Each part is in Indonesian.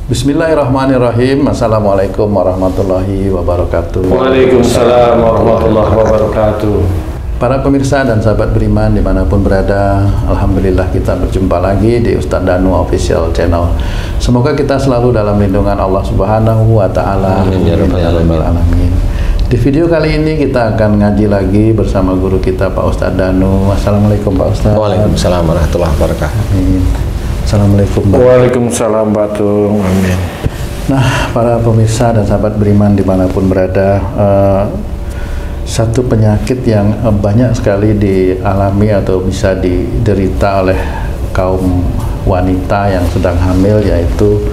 Bismillahirrahmanirrahim. Assalamualaikum warahmatullahi wabarakatuh. Waalaikumsalam warahmatullahi wabarakatuh. Para pemirsa dan sahabat beriman dimanapun berada, Alhamdulillah kita berjumpa lagi di Ustadz Danu Official Channel. Semoga kita selalu dalam lindungan Allah Subhanahu wa Ta'ala. Amin ya rabbal alamin. Di video kali ini kita akan ngaji lagi bersama guru kita Pak Ustadz Danu. Assalamualaikum Pak Ustadz. Waalaikumsalam warahmatullahi wabarakatuh. Amin. Assalamualaikum Pak. Waalaikumsalam Batung. Amin. Nah, para pemirsa dan sahabat beriman dimanapun berada, satu penyakit yang banyak sekali dialami atau bisa diderita oleh kaum wanita yang sedang hamil, yaitu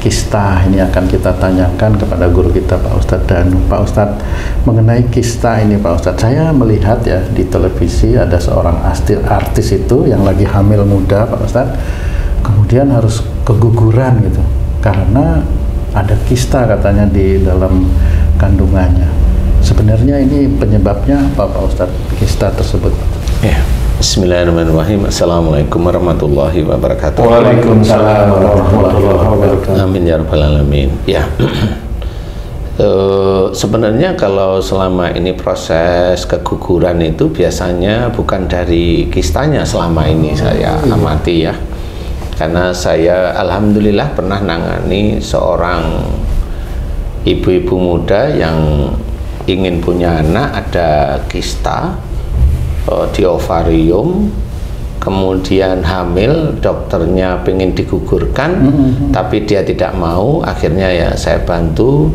kista. Ini akan kita tanyakan kepada guru kita Pak Ustadz Danu. Pak Ustadz, mengenai kista ini Pak Ustadz, saya melihat ya di televisi ada seorang artis itu yang lagi hamil muda Pak Ustadz, kemudian harus keguguran gitu karena ada kista katanya di dalam kandungannya. Sebenarnya ini penyebabnya apa Pak Ustadz, kista tersebut? Ya. Bismillahirrahmanirrahim. Assalamualaikum warahmatullahi wabarakatuh. Waalaikumsalam warahmatullahi wabarakatuh. Amin ya rabbal alamin. Ya. Sebenarnya kalau selama ini proses keguguran itu biasanya bukan dari kistanya selama ini saya amati ya. Karena saya alhamdulillah pernah nangani seorang ibu-ibu muda yang ingin punya anak, ada kista di ovarium, kemudian hamil, dokternya pengen digugurkan, tapi dia tidak mau. Akhirnya ya saya bantu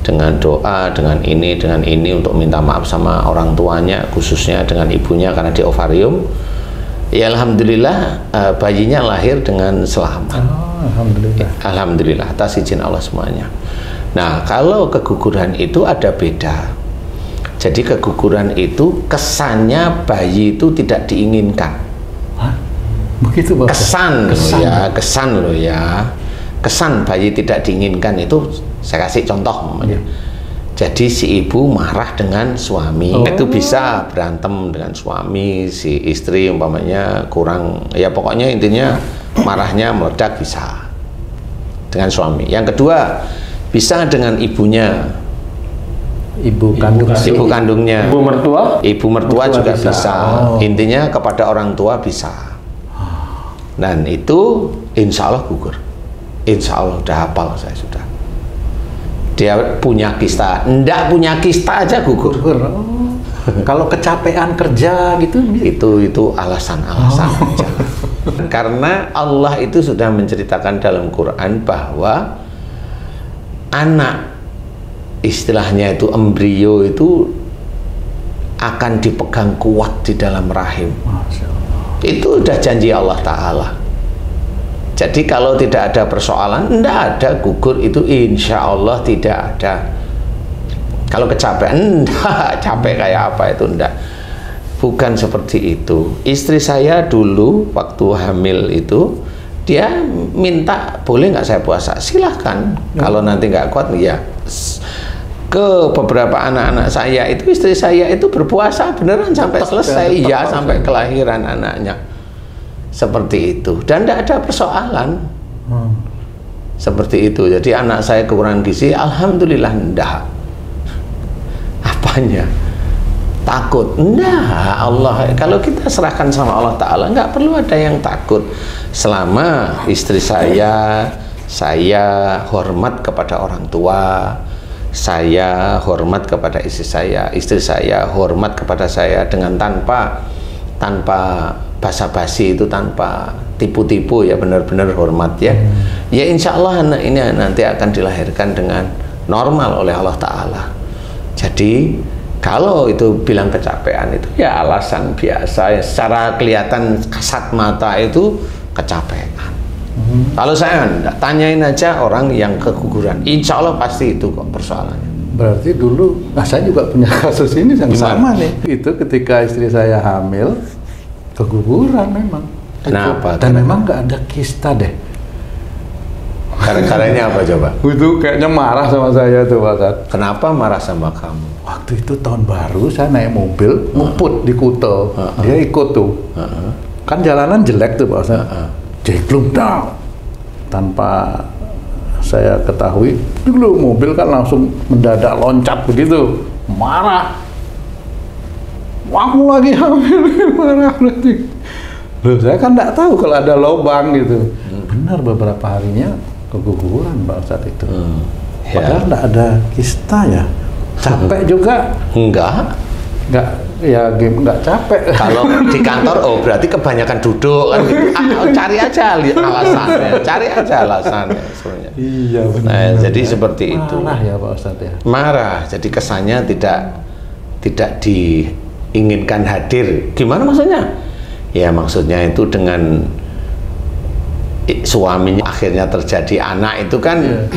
dengan doa, dengan ini untuk minta maaf sama orang tuanya, khususnya dengan ibunya karena di ovarium. Ya alhamdulillah bayinya lahir dengan selamat. Alhamdulillah. Alhamdulillah atas izin Allah semuanya. Nah, kalau keguguran itu ada beda. Jadi keguguran itu kesannya bayi itu tidak diinginkan. Hah? Begitu Pak? Kesan loh ya. Kesan bayi tidak diinginkan itu saya kasih contoh. Ya. Jadi si ibu marah dengan suami, itu bisa berantem dengan suami, si istri umpamanya kurang, ya pokoknya intinya marahnya meledak bisa dengan suami. Yang kedua, bisa dengan ibunya, Ibu kandungnya, ibu mertua juga bisa. Intinya kepada orang tua bisa. Dan itu insya Allah gugur, insya Allah udah hafal saya sudah. Dia punya kista, enggak punya kista aja gugur. Kalau kecapean kerja gitu itu alasan-alasan aja. Karena Allah itu sudah menceritakan dalam Quran bahwa anak, istilahnya itu embrio itu akan dipegang kuat di dalam rahim. Masya Allah. Itu udah janji Allah Ta'ala. Jadi kalau tidak ada persoalan, tidak ada gugur itu insya Allah tidak ada. Kalau kecapean, enggak, capek kayak apa itu enggak. Bukan seperti itu. Istri saya dulu waktu hamil itu, dia minta boleh nggak saya puasa? Silahkan. Kalau nanti nggak kuat, ya. Ke beberapa anak-anak saya itu, istri saya itu berpuasa beneran sampai selesai, ya sampai kelahiran anaknya. Seperti itu, dan tidak ada persoalan. Seperti itu. Jadi anak saya kekurangan gizi, alhamdulillah enggak. Apanya? Takut? Enggak. Allah, kalau kita serahkan sama Allah Ta'ala, enggak perlu ada yang takut. Selama istri saya hormat kepada orang tua, saya hormat kepada istri saya hormat kepada saya dengan tanpa basa-basi, itu tanpa tipu-tipu, ya benar-benar hormat ya. Ya insya Allah anak ini nanti akan dilahirkan dengan normal oleh Allah Ta'ala. Jadi kalau itu bilang kecapean itu ya alasan biasa ya, secara kelihatan kasat mata itu kecapean. Kalau saya enggak, tanyain aja orang yang keguguran, insya Allah pasti itu kok persoalannya. Berarti dulu, saya juga punya kasus ini yang sama nih. Itu ketika istri saya hamil, keguguran memang. Kenapa? Dan memang nggak ada kista deh. Karena apa coba? Itu kayaknya marah sama saya tuh Pak Ustadz. Kenapa marah sama kamu? Waktu itu tahun baru, saya naik mobil, nguput di Kuto. Dia ikut tuh. Kan jalanan jelek tuh Pak Ustadz. Jeglung down. Tanpa saya ketahui, dulu mobil kan langsung mendadak loncat begitu, marah. Kamu lagi hamil, marah berarti. Loh, saya kan nggak tahu kalau ada lubang gitu. Benar beberapa harinya keguguran Pak Ustadz itu. Padahal nggak ada kista ya. Capek juga? Enggak. Nggak capek. Kalau di kantor, oh berarti kebanyakan duduk kan gitu. Cari aja alasannya, cari aja alasannya sebenarnya. Iya benar. Nah, jadi seperti itu. Marah ya Pak Ustadz ya. Marah, jadi kesannya tidak diinginkan hadir. Gimana maksudnya? Ya maksudnya itu dengan suaminya akhirnya terjadi anak itu kan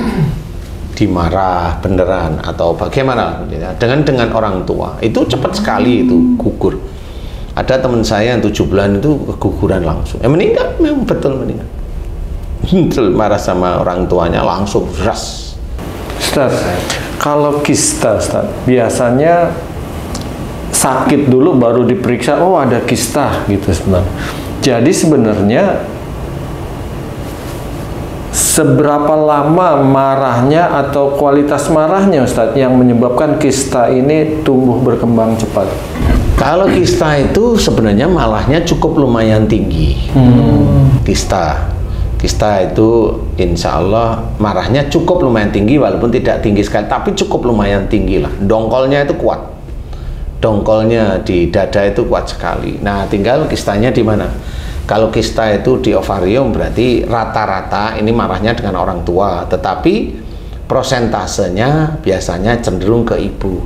dimarah beneran atau bagaimana dengan orang tua itu cepat sekali itu gugur. Ada teman saya yang 7 bulan itu keguguran langsung, meninggal, memang betul meninggal. Betul, marah sama orang tuanya langsung ras. Ustaz, kalau kista Ustaz, biasanya sakit dulu baru diperiksa, oh ada kista gitu sebenarnya. Jadi sebenarnya seberapa lama marahnya atau kualitas marahnya Ustadz yang menyebabkan kista ini tumbuh berkembang cepat? Kalau kista itu sebenarnya malahnya cukup lumayan tinggi. Kista itu insya Allah marahnya cukup lumayan tinggi, walaupun tidak tinggi sekali, tapi cukup lumayan tinggi lah. Dongkolnya itu kuat. Dongkolnya di dada itu kuat sekali. Nah, tinggal kistanya di mana? Kalau kista itu di ovarium berarti rata-rata ini marahnya dengan orang tua, tetapi prosentasenya biasanya cenderung ke ibu.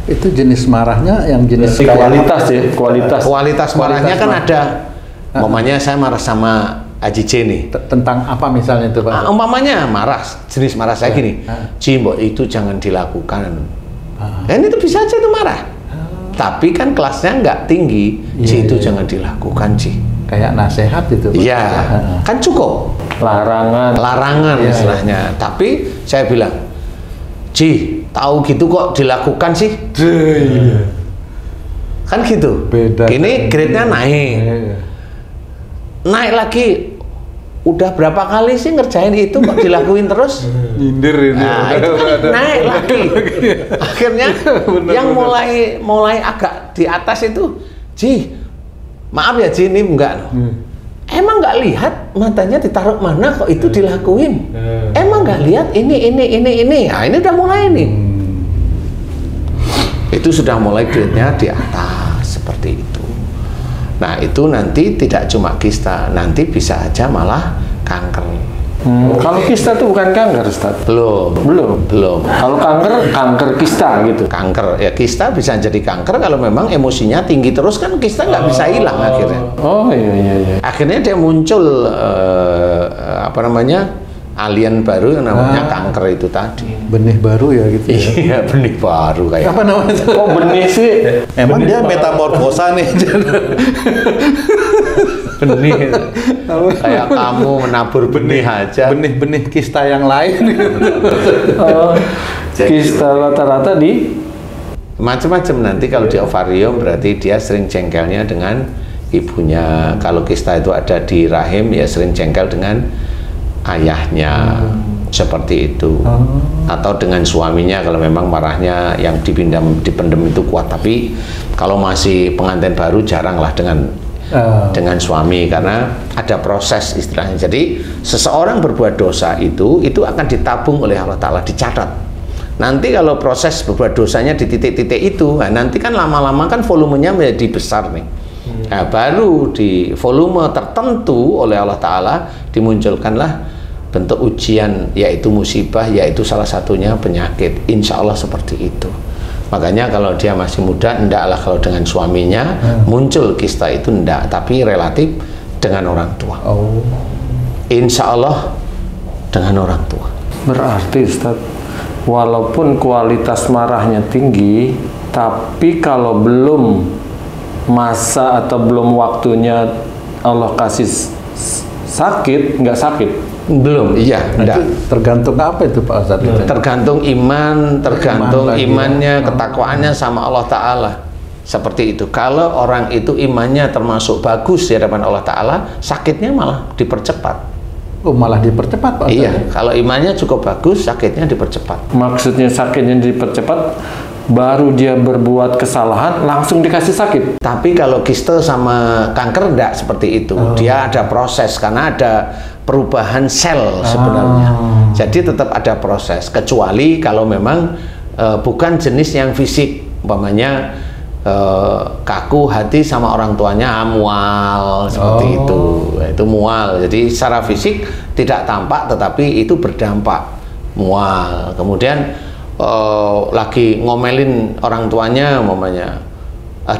Itu jenis marahnya yang jenis kualitas ya, kualitas marahnya kan ada. Umpamanya saya marah sama Haji J nih. Tentang apa misalnya itu Pak? Umpamanya marah, jenis marah saya gini, Cimbo itu jangan dilakukan. Dan itu bisa aja itu marah. Tapi kan kelasnya nggak tinggi, itu jangan dilakukan, Ci. Kayak nasihat itu. Iya, kan cukup. Larangan istilahnya. Tapi saya bilang, Ci, tahu gitu kok dilakukan sih? Kan gitu. Beda. Ini grade-nya naik. Naik lagi. Udah berapa kali sih ngerjain itu kok dilakuin terus? Nyindir ini. Nah, itu kan naik lagi. Akhirnya yang mulai agak di atas itu, Ji, maaf ya Ji, ini enggak. Emang nggak lihat matanya ditaruh mana kok itu dilakuin? Emang nggak lihat ini. Nah, ini udah mulai nih. Itu sudah mulai grade-nya di atas seperti itu. Nah, itu nanti tidak cuma kista, nanti bisa aja malah kanker. Kalau kista itu bukan kanker, Ustaz? Belum. Kalau kanker kista gitu? Kanker, ya kista bisa jadi kanker kalau memang emosinya tinggi terus kan kista nggak bisa hilang akhirnya. Oh iya. Akhirnya dia muncul, alien baru yang namanya kanker itu tadi. Benih baru ya gitu ya? Iya, benih baru kayak. Apa namanya itu? Kok benih sih? Emang dia metamorfosa nih. Benih. Kayak kamu menabur benih aja. Benih-benih kista yang lain. Kista rata-rata di? Macam-macam nanti kalau di ovarium berarti dia sering jengkelnya dengan ibunya. Kalau kista itu ada di rahim ya sering jengkel dengan ayahnya. Seperti itu. Atau dengan suaminya kalau memang marahnya yang dipendam itu kuat. Tapi kalau masih pengantin baru jarang lah dengan suami, karena ada proses istilahnya. Jadi seseorang berbuat dosa itu akan ditabung oleh Allah Ta'ala, dicatat. Nanti kalau proses berbuat dosanya di titik-titik itu, nah nanti kan lama-lama kan volumenya menjadi besar nih. Nah, baru di volume tertentu oleh Allah Ta'ala dimunculkanlah bentuk ujian, yaitu musibah, yaitu salah satunya penyakit. Insya Allah seperti itu. Makanya kalau dia masih muda, ndaklah kalau dengan suaminya muncul kista itu ndak, tapi relatif dengan orang tua. Insya Allah dengan orang tua. Berarti Ustaz, walaupun kualitas marahnya tinggi, tapi kalau belum masa atau belum waktunya Allah kasih sakit, nggak sakit. Belum, iya, enggak. Tergantung apa itu Pak Ustadz? Tergantung iman, tergantung imannya, ketakwaannya sama Allah Ta'ala. Seperti itu. Kalau orang itu imannya termasuk bagus di hadapan Allah Ta'ala, sakitnya malah dipercepat. Oh, malah dipercepat, Pak. Iya, kalau imannya cukup bagus, sakitnya dipercepat. Maksudnya sakitnya dipercepat, baru dia berbuat kesalahan langsung dikasih sakit. Tapi kalau kiste sama kanker enggak seperti itu. Dia ada proses karena ada perubahan sel sebenarnya. Jadi tetap ada proses. Kecuali kalau memang bukan jenis yang fisik, umpamanya kaku hati sama orang tuanya, mual seperti itu mual. Jadi secara fisik tidak tampak tetapi itu berdampak, mual. Kemudian lagi ngomelin orang tuanya, umpamanya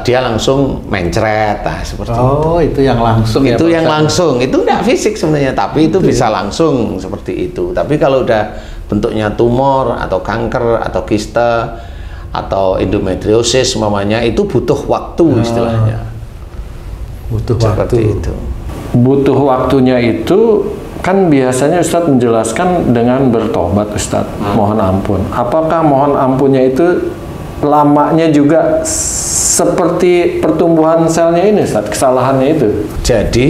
dia langsung mencret, seperti itu. Itu yang langsung. Itu yang langsung, itu enggak fisik sebenarnya, tapi itu bisa langsung seperti itu. Tapi kalau udah bentuknya tumor atau kanker atau kiste atau endometriosis mamanya, itu butuh waktu istilahnya. Butuh seperti waktu. itu. Butuh waktunya itu kan biasanya Ustadz menjelaskan dengan bertobat, Ustadz. Mohon ampun. Apakah mohon ampunnya itu lamanya juga seperti pertumbuhan selnya ini, Ustadz, kesalahannya itu? Jadi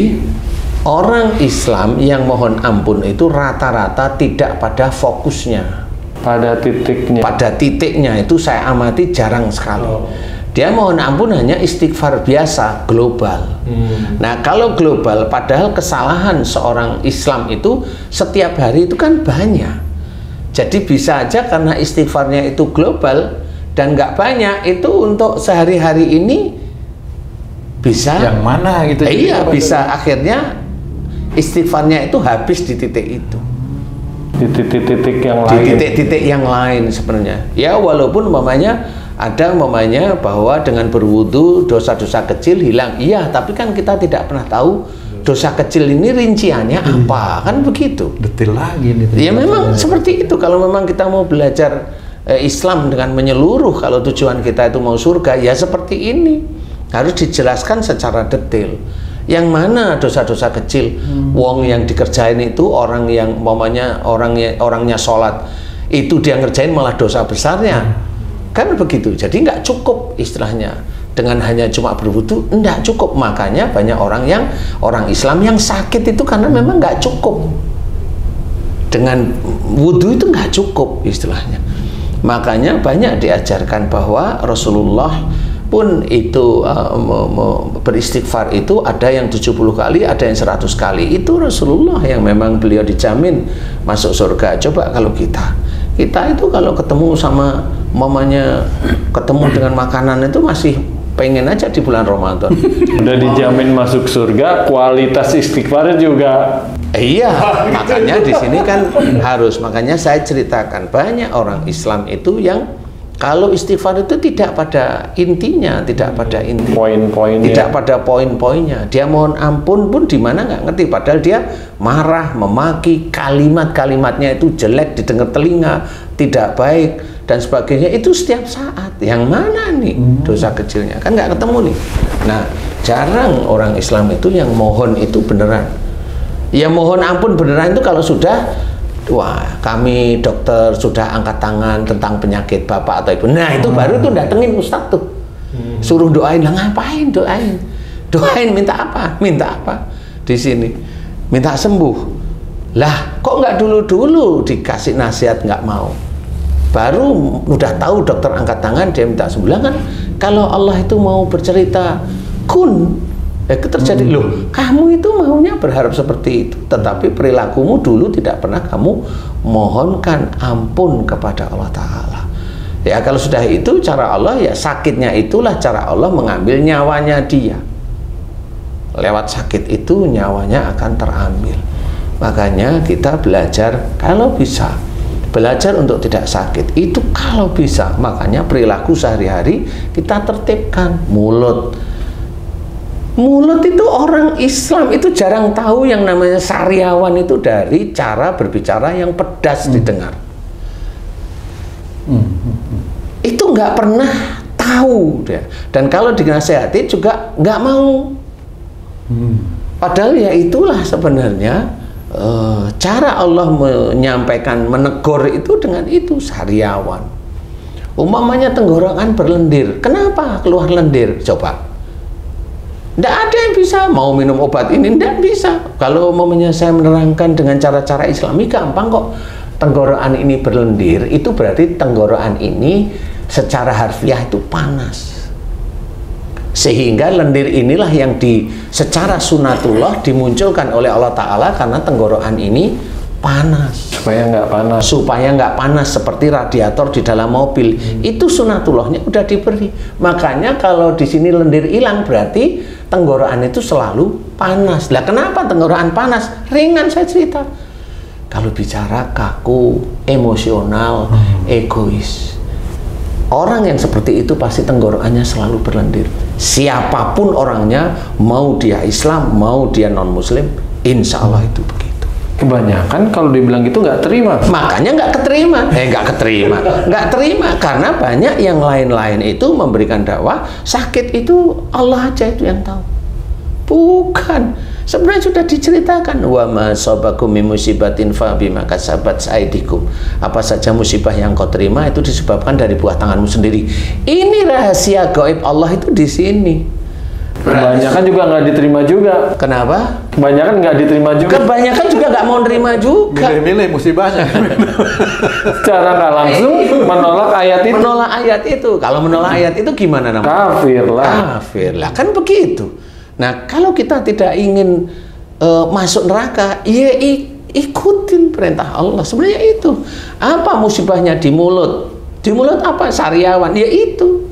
orang Islam yang mohon ampun itu rata-rata tidak pada fokusnya. Pada titiknya. Pada titiknya itu saya amati jarang sekali. Dia mohon ampun hanya istighfar biasa, global. Nah, kalau global, padahal kesalahan seorang Islam itu setiap hari itu kan banyak. Jadi bisa aja karena istighfarnya itu global dan nggak banyak, itu untuk sehari-hari ini bisa. Yang mana gitu? Iya, bisa akhirnya istighfarnya itu habis di titik itu. Di titik-titik yang Di lain. titik-titik yang lain sebenarnya. Ya, walaupun ada bahwa dengan berwudu dosa-dosa kecil hilang. Iya, tapi kan kita tidak pernah tahu dosa kecil ini rinciannya apa, kan begitu. Detail lagi nih. Ya memang seperti itu. Kalau memang kita mau belajar Islam dengan menyeluruh, kalau tujuan kita itu mau surga, ya seperti ini. Harus dijelaskan secara detail. Yang mana dosa-dosa kecil? Wong yang dikerjain itu orang yang orangnya sholat, itu dia ngerjain malah dosa besarnya. Kan begitu. Jadi nggak cukup istilahnya dengan hanya cuma berwudu, nggak cukup. Makanya banyak orang Islam yang sakit itu karena memang nggak cukup. Dengan wudu itu nggak cukup istilahnya. Makanya banyak diajarkan bahwa Rasulullah pun itu beristighfar itu ada yang 70 kali, ada yang 100 kali. Itu Rasulullah yang memang beliau dijamin masuk surga. Coba kalau kita itu kalau ketemu sama ketemu dengan makanan itu masih pengen aja di bulan Ramadan. Udah dijamin masuk surga, kualitas istighfarnya juga. Iya, makanya di sini kan harus. Makanya saya ceritakan banyak orang Islam itu yang kalau istighfar itu tidak pada intinya, tidak pada inti, poin-poinnya, tidak pada poin-poinnya. Dia mohon ampun pun di mana nggak ngerti, padahal dia marah, memaki, kalimat-kalimatnya itu jelek didengar telinga, tidak baik dan sebagainya. Itu setiap saat. Yang mana nih dosa kecilnya? Kan nggak ketemu nih. Nah, jarang orang Islam itu yang mohon itu beneran. Ya mohon ampun beneran itu kalau sudah, wah, kami dokter sudah angkat tangan tentang penyakit bapak atau ibu. Nah, itu baru tuh datengin Ustadz tuh. Suruh doain. Lah ngapain doain? Doain minta apa? Minta apa? Di sini. Minta sembuh. Lah, kok nggak dulu-dulu dikasih nasihat nggak mau? Baru udah tahu dokter angkat tangan dia minta sembuh. Lah kan kalau Allah itu mau bercerita kun, itu terjadi. Loh, kamu itu maunya berharap seperti itu, tetapi perilakumu dulu tidak pernah kamu mohonkan ampun kepada Allah Ta'ala. Ya kalau sudah itu cara Allah, ya sakitnya itulah cara Allah mengambil nyawanya dia. Lewat sakit itu nyawanya akan terambil. Makanya kita belajar kalau bisa, belajar untuk tidak sakit itu kalau bisa. Makanya perilaku sehari-hari kita tertibkan. Mulut itu orang Islam itu jarang tahu yang namanya sariawan itu dari cara berbicara yang pedas didengar. Itu nggak pernah tahu dia. Dan kalau dinasehati juga nggak mau. Padahal ya itulah sebenarnya cara Allah menyampaikan, menegur itu dengan itu, sariawan. Umpamanya tenggorokan berlendir, kenapa keluar lendir? Coba. Tidak ada yang bisa mau minum obat ini, tidak bisa. Kalau umpamanya saya menerangkan dengan cara-cara Islami gampang kok. Tenggorokan ini berlendir, itu berarti tenggorokan ini secara harfiah itu panas. Sehingga lendir inilah yang secara sunatullah dimunculkan oleh Allah Ta'ala karena tenggorokan ini panas. Supaya nggak panas. Supaya nggak panas seperti radiator di dalam mobil. Itu sunatullahnya udah diberi. Makanya kalau di sini lendir hilang berarti tenggorokan itu selalu panas. Lah kenapa tenggorokan panas? Ringan saya cerita. Kalau bicara kaku, emosional, egois. Orang yang seperti itu pasti tenggorokannya selalu berlendir. Siapapun orangnya, mau dia Islam, mau dia non-Muslim, insya Allah itu begitu. Kebanyakan kalau dibilang gitu nggak terima. Makanya nggak terima. Karena banyak yang lain-lain itu memberikan dakwah, sakit itu Allah aja itu yang tahu. Bukan. Sebenarnya sudah diceritakan, wa ma sabakum min musibatin fa bima kasabat aidikum. Apa saja musibah yang kau terima itu disebabkan dari buah tanganmu sendiri. Ini rahasia gaib Allah itu di sini. Kebanyakan juga nggak diterima juga. Kenapa? Kebanyakan nggak diterima juga. Kebanyakan juga nggak mau nerima juga. Milih-milih musibahnya. Secara nggak langsung menolak ayat itu. Menolak ayat itu. Kalau menolak ayat itu gimana namanya? Kafir lah. Kafir lah, kan begitu. Nah, kalau kita tidak ingin masuk neraka, ya ikutin perintah Allah. Sebenarnya itu. Apa musibahnya di mulut? Di mulut apa? Sariawan. Ya itu.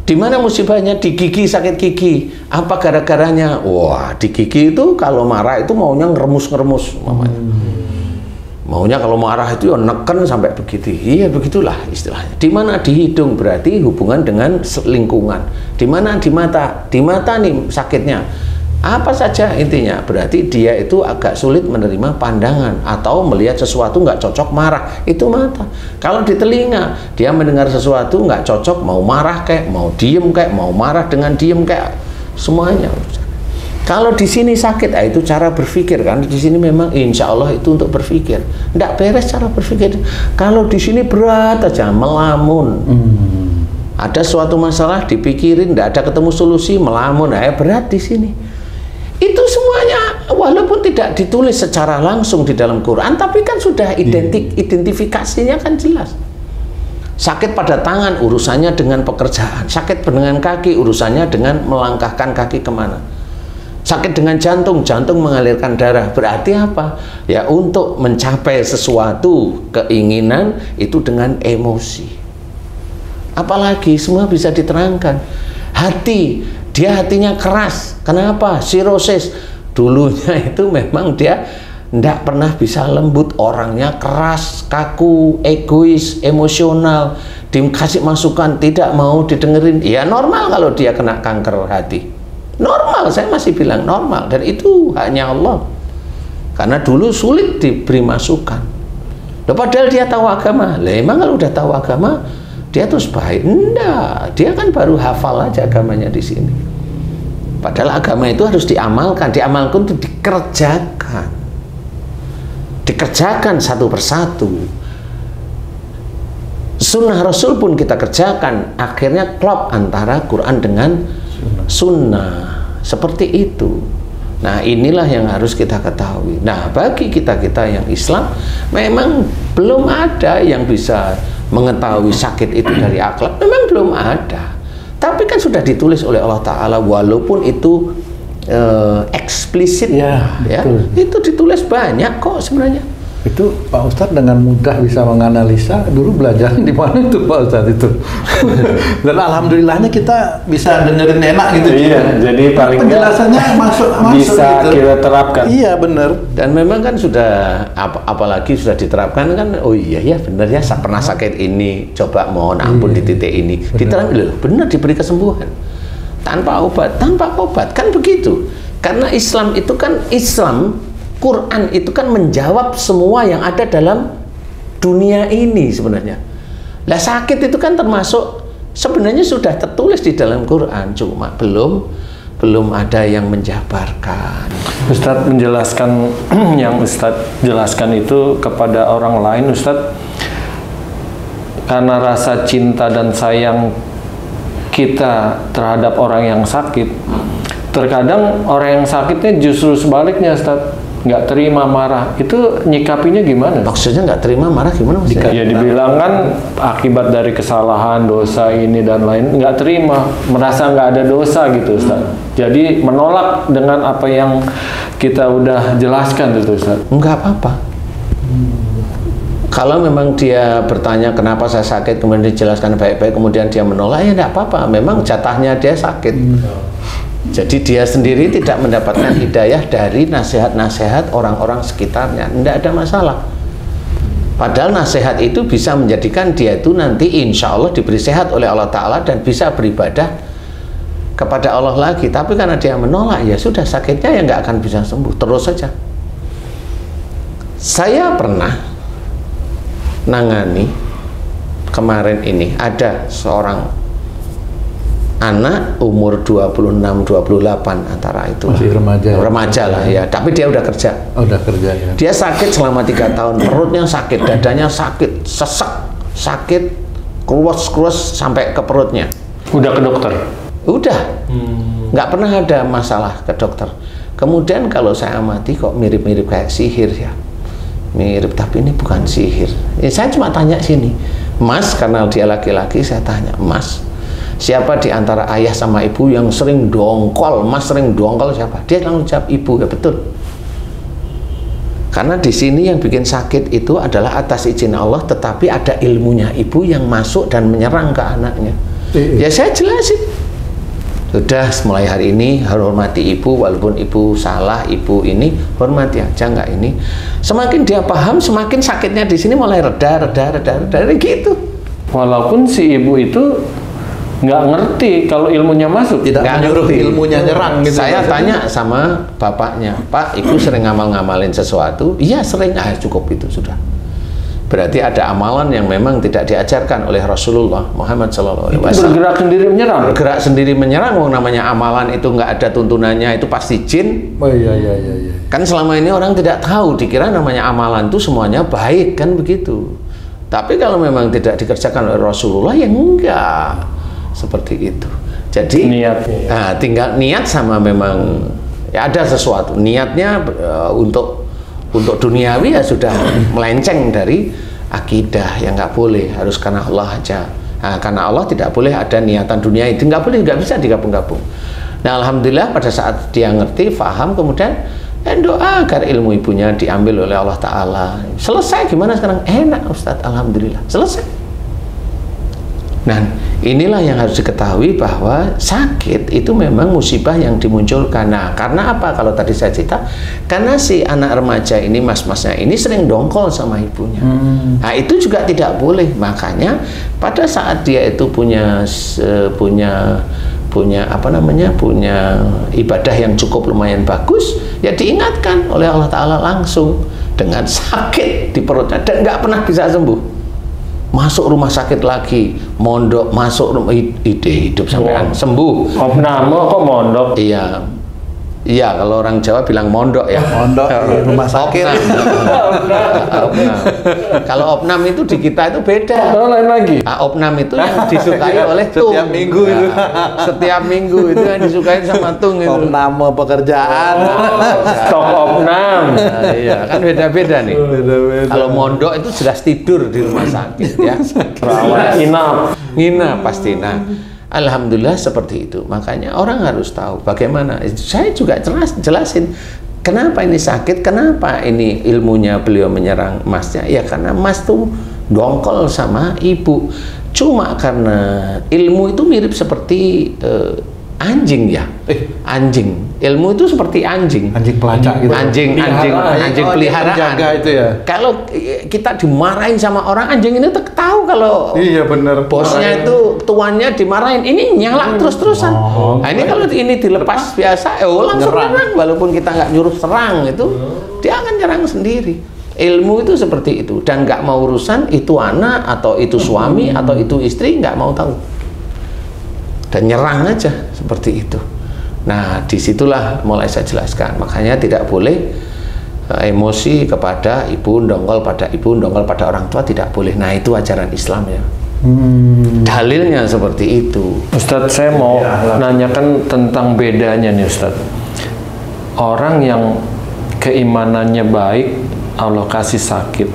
Di mana musibahnya? Di gigi, sakit gigi. Apa gara-garanya? Wah, di gigi itu kalau marah itu maunya ngeremus-ngeremus. Maunya kalau marah itu ya neken sampai begitu. Iya, begitulah istilahnya. Di mana? Di hidung, berarti hubungan dengan lingkungan. Di mana? Di mata. Di mata nih sakitnya. Apa saja intinya, berarti dia itu agak sulit menerima pandangan atau melihat sesuatu nggak cocok, marah. Itu mata. Kalau di telinga, dia mendengar sesuatu nggak cocok, mau marah kayak, mau diem kayak, mau marah dengan diem kayak, semuanya. Kalau di sini sakit, itu cara berpikir kan. Di sini memang insya Allah itu untuk berpikir. Nggak beres cara berpikir. Kalau di sini berat aja, melamun. Ada suatu masalah dipikirin, nggak ada ketemu solusi, melamun. Berat di sini. Itu semuanya walaupun tidak ditulis secara langsung di dalam Quran, tapi kan sudah identifikasinya kan jelas. Sakit pada tangan urusannya dengan pekerjaan. Sakit dengan kaki urusannya dengan melangkahkan kaki kemana. Sakit dengan jantung, jantung mengalirkan darah. Berarti apa? Ya untuk mencapai sesuatu keinginan itu dengan emosi. Apalagi semua bisa diterangkan. Hati, dia hatinya keras. Kenapa? Sirosis. Dulunya itu memang dia tidak pernah bisa lembut. Orangnya keras, kaku, egois, emosional. Dikasih masukan, tidak mau didengerin. Ya normal kalau dia kena kanker hati. Normal, saya masih bilang normal. Dan itu hanya Allah. Karena dulu sulit diberi masukan. Padahal dia tahu agama. Lah emang kalau udah tahu agama, dia terus baik? Enggak. Dia kan baru hafal aja agamanya di sini. Padahal agama itu harus diamalkan. Diamalkan itu dikerjakan. Dikerjakan satu persatu. Sunnah Rasul pun kita kerjakan. Akhirnya klop antara Quran dengan sunnah. Seperti itu. Nah, inilah yang harus kita ketahui. Nah, bagi kita-kita yang Islam, memang belum ada yang bisa mengetahui sakit itu dari akhlak. Memang belum ada. Tapi kan sudah ditulis oleh Allah Ta'ala, walaupun itu eksplisit. Ya, itu ditulis banyak kok sebenarnya. Itu Pak Ustadz dengan mudah bisa menganalisa. Dulu belajar di mana itu Pak Ustadz itu. Dan alhamdulillahnya kita bisa dengerin enak gitu. Iya, jadi paling penjelasannya masuk bisa gitu. Kita terapkan. Iya benar. Dan memang kan sudah apalagi sudah diterapkan kan. Oh iya ya benar ya, pernah sakit ini, coba mohon ampun di titik ini. Diterang loh, benar diberi kesembuhan tanpa obat kan begitu. Karena Islam itu kan Quran itu kan menjawab semua yang ada dalam dunia ini sebenarnya. Lah sakit itu kan termasuk sebenarnya sudah tertulis di dalam Quran, cuma belum ada yang menjabarkan. Ustadz menjelaskan yang Ustadz jelaskan itu kepada orang lain, Ustadz, karena rasa cinta dan sayang kita terhadap orang yang sakit, terkadang orang yang sakitnya justru sebaliknya, Ustaz, nggak terima marah. Itu nyikapinya gimana? Maksudnya nggak terima marah gimana maksudnya? Ya dibilang kan akibat dari kesalahan, dosa ini dan lain, nggak terima, merasa nggak ada dosa gitu, Ustaz. Jadi menolak dengan apa yang kita udah jelaskan itu, Ustaz. Nggak apa-apa. Kalau memang dia bertanya kenapa saya sakit, kemudian dijelaskan baik-baik, kemudian dia menolak, ya nggak apa-apa. Memang jatahnya dia sakit. Jadi dia sendiri tidak mendapatkan hidayah dari nasihat-nasihat orang-orang sekitarnya. Tidak ada masalah. Padahal nasihat itu bisa menjadikan dia itu nanti insya Allah diberi sehat oleh Allah Ta'ala dan bisa beribadah kepada Allah lagi. Tapi karena dia menolak, ya sudah, sakitnya ya nggak akan bisa sembuh. Terus saja. Saya pernah nangani kemarin ini, ada seorang anak umur 26-28 antara itu. Masih remaja. Remaja lah ya, tapi dia udah kerja. Oh, udah kerja ya. Dia sakit selama 3 tahun, perutnya sakit, dadanya sakit, sesak, sakit, keruas-keruas sampai ke perutnya. Udah ke dokter? Udah. Nggak pernah ada masalah ke dokter. Kemudian kalau saya amati kok mirip-mirip kayak sihir ya. Mirip, tapi ini bukan sihir. Saya cuma tanya sini, Mas, karena dia laki-laki, saya tanya, Mas, siapa di antara ayah sama ibu yang sering dongkol? Mas sering dongkol siapa? Dia langsung jawab ibu. Ya betul. Karena di sini yang bikin sakit itu adalah atas izin Allah, tetapi ada ilmunya ibu yang masuk dan menyerang ke anaknya. Ya saya jelasin. Sudah, mulai hari ini hormati ibu, walaupun ibu salah, ibu ini hormati aja, nggak ini. Semakin dia paham, semakin sakitnya di sini mulai reda gitu. Walaupun si ibu itu nggak ngerti kalau ilmunya masuk, Tidak menyuruh ilmunya nyerang gitu. Saya tanya sama bapaknya, Pak, ibu sering ngamalin sesuatu? Iya sering. Cukup itu sudah. Berarti ada amalan yang memang tidak diajarkan oleh Rasulullah Muhammad SAW. Bergerak sendiri menyerang. Bergerak sendiri menyerang. Namanya amalan itu nggak ada tuntunannya, itu pasti jin. Oh iya. Kan selama ini orang tidak tahu, dikira namanya amalan itu semuanya baik, kan begitu. Tapi kalau memang tidak dikerjakan oleh Rasulullah, ya enggak seperti itu. Jadi niatnya. Nah, tinggal niat sama memang ya ada sesuatu. Niatnya untuk duniawi ya sudah melenceng dari akidah, yang nggak boleh, harus karena Allah aja. Nah, karena Allah tidak boleh ada niatan dunia itu, nggak boleh, nggak bisa digabung-gabung. Nah, alhamdulillah pada saat dia ngerti, paham, kemudian doa agar ilmu ibunya diambil oleh Allah Ta'ala. Selesai. Gimana sekarang? Enak Ustadz, alhamdulillah selesai. Nah, inilah yang harus diketahui bahwa sakit itu memang musibah yang dimunculkan. Nah, karena apa? Kalau tadi saya cerita, karena si anak remaja ini, mas-masnya ini sering dongkol sama ibunya. Nah, itu juga tidak boleh. Makanya pada saat dia itu punya ibadah yang cukup lumayan bagus, ya diingatkan oleh Allah Ta'ala langsung dengan sakit di perutnya dan nggak pernah bisa sembuh. Masuk rumah sakit lagi, mondok, masuk rumah hidup sampai sembuh. Opname kok mondok? Iya. Iya, kalau orang Jawa bilang mondok ya. Mondok di rumah sakit. Opnam. Kalau opnam itu di kita itu beda. Oh, lain lagi. Opnam itu yang disukai oleh tung. Setiap minggu itu. Setiap minggu itu yang disukai sama tung itu. Opname pekerjaan. Stok opnam. Nah, iya, kan beda-beda nih. Beda-beda. Kalau mondok itu jelas tidur di rumah sakit ya. Rawat inap. Nginap pasti. Nah, alhamdulillah seperti itu. Makanya orang harus tahu bagaimana. Saya juga jelasin kenapa ini sakit, kenapa ini ilmunya beliau menyerang masnya. Ya karena mas tuh dongkol sama ibu. Cuma karena ilmu itu mirip seperti anjing ya. Anjing. Ilmu itu seperti anjing. Anjing pelacak gitu. Anjing peliharaan. Jaga itu ya. Kalau kita dimarahin sama orang, anjing ini tahu kalau Iya bener. bosnya itu tuannya dimarahin, ini nyala terus-terusan. Nah, ini kalau ini dilepas biasa, langsung serang. Walaupun kita nggak nyuruh serang itu, dia akan nyerang sendiri. Ilmu itu seperti itu, dan nggak mau urusan itu anak atau itu suami atau itu istri, nggak mau tahu. Dan nyerang aja seperti itu. Nah, disitulah mulai saya jelaskan. Makanya tidak boleh emosi kepada ibu, dongkol pada ibu, dongkol pada orang tua, tidak boleh. Nah, itu ajaran Islam ya. Dalilnya seperti itu. Ustadz, saya mau nanyakan tentang bedanya nih Ustadz. Orang yang keimanannya baik, Allah kasih sakit,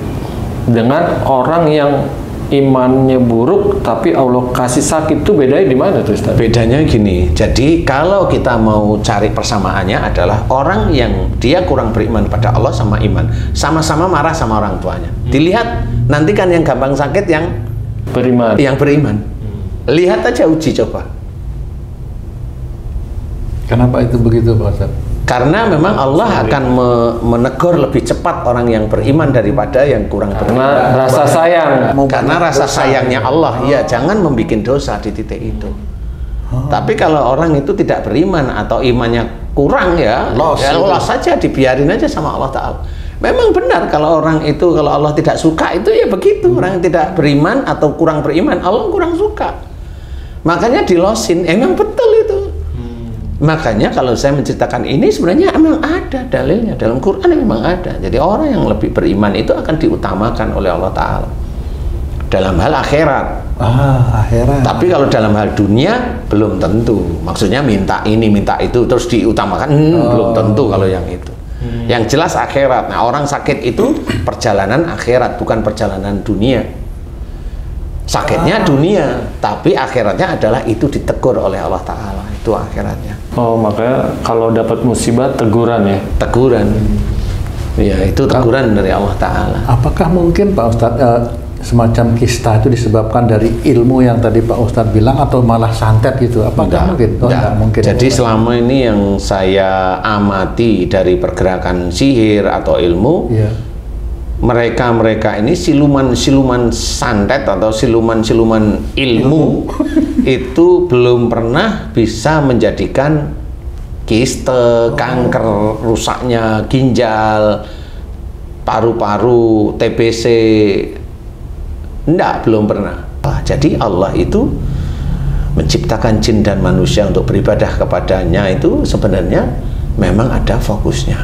dengan orang yang imannya buruk tapi Allah kasih sakit, itu bedanya di mana tuh Ustadz? Bedanya gini, jadi kalau kita mau cari persamaannya adalah orang yang dia kurang beriman pada Allah sama iman, sama-sama marah sama orang tuanya. Dilihat nanti kan yang gampang sakit yang Beriman. Yang beriman. Lihat aja, uji coba. Kenapa itu begitu Pak Ustaz? Karena memang Allah akan menegur lebih cepat orang yang beriman daripada yang kurang beriman. Karena rasa sayang. Karena rasa sayangnya Allah. Ya, jangan membuat dosa di titik itu. Tapi kalau orang itu tidak beriman atau imannya kurang, ya loss saja, dibiarin aja sama Allah Ta'ala. Memang benar kalau orang itu, kalau Allah tidak suka itu ya begitu. Orang yang tidak beriman atau kurang beriman, Allah kurang suka. Makanya dilosin, emang betul itu. Makanya kalau saya menceritakan ini sebenarnya memang ada dalilnya. Dalam Quran memang ada. Jadi orang yang lebih beriman itu akan diutamakan oleh Allah Ta'ala dalam hal akhirat. Akhirat. Tapi kalau dalam hal dunia belum tentu. Maksudnya minta ini, minta itu terus diutamakan, belum tentu kalau yang itu. Yang jelas akhirat. Nah, orang sakit itu perjalanan akhirat, bukan perjalanan dunia. Sakitnya dunia, tapi akhiratnya adalah itu ditegur oleh Allah Ta'ala. Itu akhiratnya. Oh, makanya kalau dapat musibah teguran ya? Teguran. Ya, itu teguran dari Allah Ta'ala. Apakah mungkin Pak Ustadz semacam kista itu disebabkan dari ilmu yang tadi Pak Ustadz bilang, atau malah santet gitu? Apakah mungkin? Enggak mungkin. Jadi selama ini yang saya amati dari pergerakan sihir atau ilmu, mereka ini siluman santet atau siluman ilmu itu belum pernah bisa menjadikan kiste, kanker, rusaknya ginjal, paru-paru, TBC. Enggak, belum pernah. Jadi Allah itu menciptakan jin dan manusia untuk beribadah kepadanya itu sebenarnya memang ada fokusnya.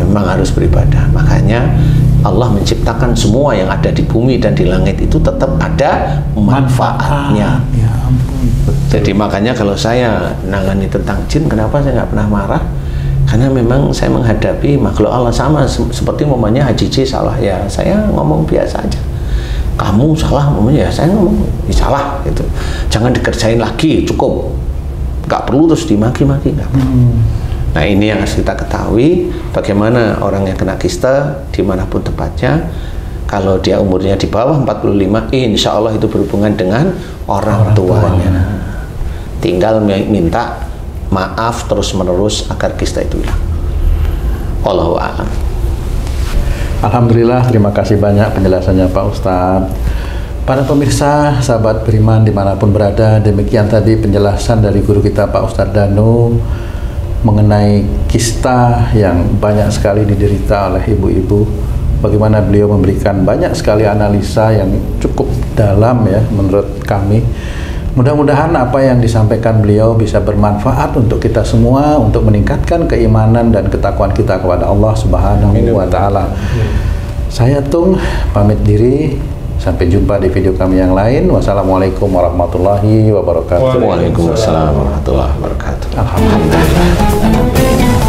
Memang harus beribadah. Makanya Allah menciptakan semua yang ada di bumi dan di langit itu tetap ada manfaatnya. Ya ampun. Jadi makanya kalau saya nangani tentang jin, kenapa saya nggak pernah marah? Karena memang saya menghadapi makhluk Allah sama seperti momennya Haji J salah, ya saya ngomong biasa aja. Kamu salah, ya saya ngomong salah gitu. Jangan dikerjain lagi, cukup. Nggak perlu terus dimaki-maki, nggak perlu. Nah, ini yang harus kita ketahui, bagaimana orang yang kena kista dimanapun tempatnya, kalau dia umurnya di bawah 45, insya Allah itu berhubungan dengan orang tuanya. Tinggal minta maaf terus-menerus agar kista itu hilang. Wallahu a'lam. Alhamdulillah, terima kasih banyak penjelasannya Pak Ustadz. Para pemirsa, sahabat beriman dimanapun berada, demikian tadi penjelasan dari guru kita Pak Ustadz Danu mengenai kista yang banyak sekali diderita oleh ibu-ibu. Bagaimana beliau memberikan banyak sekali analisa yang cukup dalam ya menurut kami. Mudah-mudahan apa yang disampaikan beliau bisa bermanfaat untuk kita semua, untuk meningkatkan keimanan dan ketakwaan kita kepada Allah Subhanahu wa Ta'ala. Saya Tung pamit diri, sampai jumpa di video kami yang lain. Wassalamualaikum warahmatullahi wabarakatuh. Waalaikumsalam warahmatullahi wabarakatuh. Alhamdulillah.